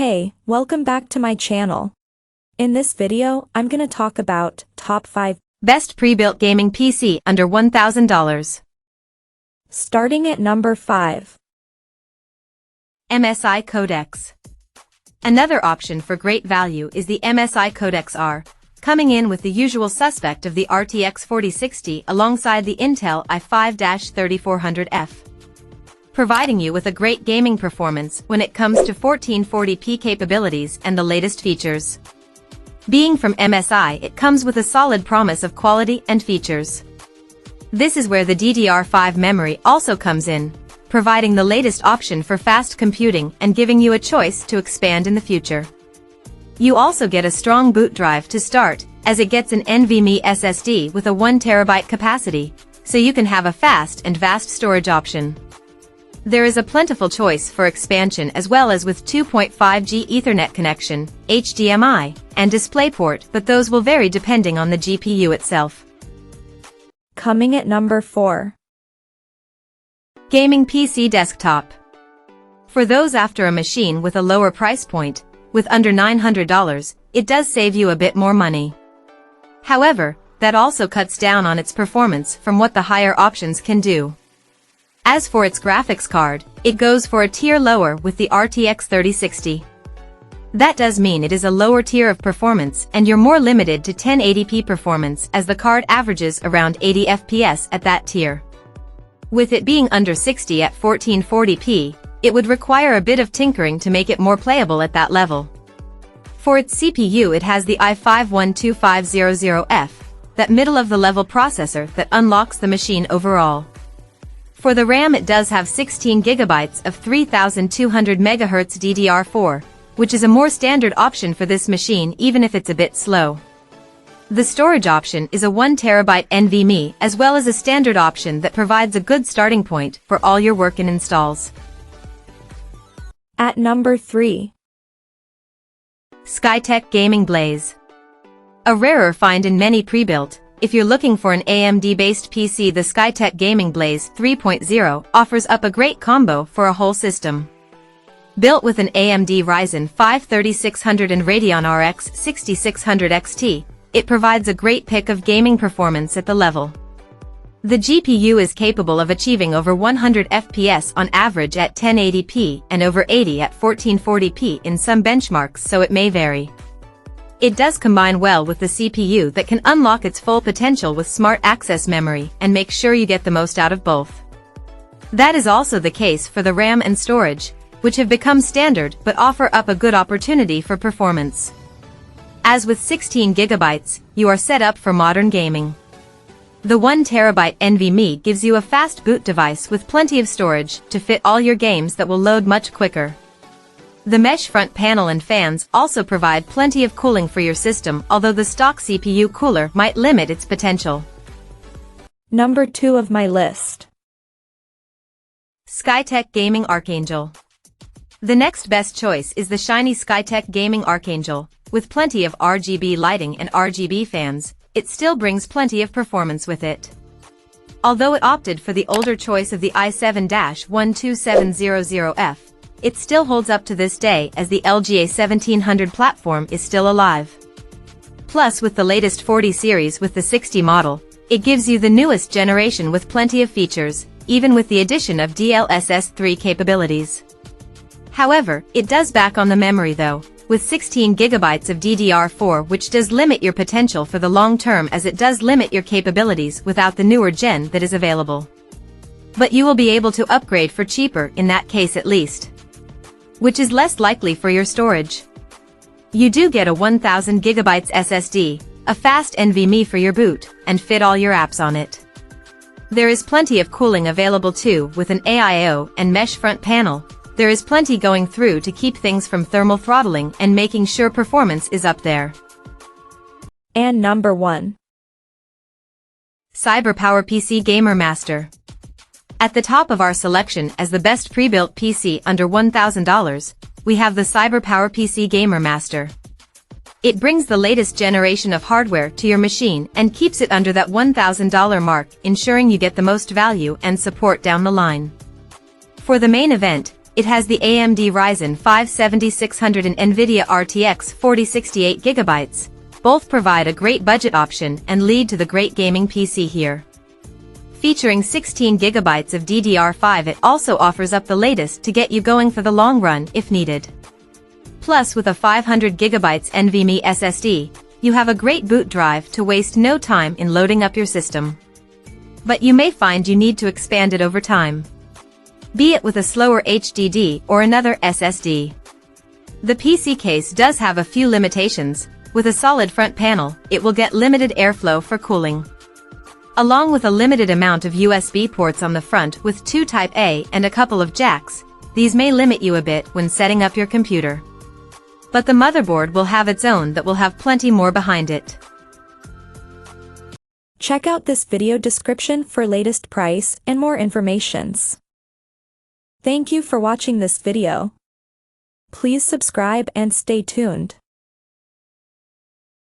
Hey, welcome back to my channel. In this video, I'm gonna talk about top 5 best pre-built gaming PC under $1,000. Starting at number 5. MSI Codex. Another option for great value is the MSI Codex R, coming in with the usual suspect of the RTX 4060 alongside the Intel i5-3400F. Providing you with a great gaming performance when it comes to 1440p capabilities and the latest features. Being from MSI, it comes with a solid promise of quality and features. This is where the DDR5 memory also comes in, providing the latest option for fast computing and giving you a choice to expand in the future. You also get a strong boot drive to start, as it gets an NVMe SSD with a 1TB capacity, so you can have a fast and vast storage option. There is a plentiful choice for expansion as well as with 2.5G Ethernet connection, HDMI, and DisplayPort, but those will vary depending on the GPU itself. Coming at number 4. Gaming PC Desktop. For those after a machine with a lower price point, with under $900, it does save you a bit more money. However, that also cuts down on its performance from what the higher options can do. As for its graphics card, it goes for a tier lower with the RTX 3060. That does mean it is a lower tier of performance and you're more limited to 1080p performance as the card averages around 80 FPS at that tier. With it being under 60 at 1440p, it would require a bit of tinkering to make it more playable at that level. For its CPU, it has the i5-12500F, that middle-of-the-level processor that unlocks the machine overall. For the RAM, it does have 16 GB of 3200 MHz DDR4, which is a more standard option for this machine even if it's a bit slow. The storage option is a 1TB NVMe as well as a standard option that provides a good starting point for all your work and installs. At number 3. Skytech Gaming Blaze. A rarer find in many pre-built. If you're looking for an AMD-based PC, the Skytech Gaming Blaze 3.0 offers up a great combo for a whole system. Built with an AMD Ryzen 5 3600 and Radeon RX 6600 XT, it provides a great pick of gaming performance at the level. The GPU is capable of achieving over 100 FPS on average at 1080p and over 80 at 1440p in some benchmarks, so it may vary. It does combine well with the CPU that can unlock its full potential with smart access memory and make sure you get the most out of both. That is also the case for the RAM and storage, which have become standard but offer up a good opportunity for performance. As with 16 GB, you are set up for modern gaming. The 1TB NVMe gives you a fast boot device with plenty of storage to fit all your games that will load much quicker. The mesh front panel and fans also provide plenty of cooling for your system, although the stock CPU cooler might limit its potential. Number 2 of my list. Skytech Gaming Archangel. The next best choice is the shiny Skytech Gaming Archangel. With plenty of RGB lighting and RGB fans, it still brings plenty of performance with it. Although it opted for the older choice of the i7-12700F, it still holds up to this day as the LGA 1700 platform is still alive. Plus, with the latest 40 series with the 60 model, it gives you the newest generation with plenty of features, even with the addition of DLSS 3 capabilities. However, it does back on the memory though, with 16 GB of DDR4, which does limit your potential for the long term as it does limit your capabilities without the newer gen that is available. But you will be able to upgrade for cheaper in that case at least, which is less likely for your storage. You do get a 1000 GB SSD, a fast NVMe for your boot, and fit all your apps on it. There is plenty of cooling available too with an AIO and mesh front panel. There is plenty going through to keep things from thermal throttling and making sure performance is up there. And number 1. CyberpowerPC Gamer Master. At the top of our selection as the best pre-built PC under $1,000, we have the CyberpowerPC Gamer Master. It brings the latest generation of hardware to your machine and keeps it under that $1,000 mark, ensuring you get the most value and support down the line. For the main event, It has the AMD Ryzen 5 7600 and NVIDIA RTX 4060 8GB. Both provide a great budget option and lead to the great gaming PC here. Featuring 16GB of DDR5, it also offers up the latest to get you going for the long run if needed. Plus, with a 500GB NVMe SSD, you have a great boot drive to waste no time in loading up your system. But you may find you need to expand it over time, be it with a slower HDD or another SSD. The PC case does have a few limitations. With a solid front panel, it will get limited airflow for cooling. Along with a limited amount of USB ports on the front with 2 Type A and a couple of jacks, these may limit you a bit when setting up your computer. But the motherboard will have its own that will have plenty more behind it. Check out this video description for latest price and more informations. Thank you for watching this video. Please subscribe and stay tuned.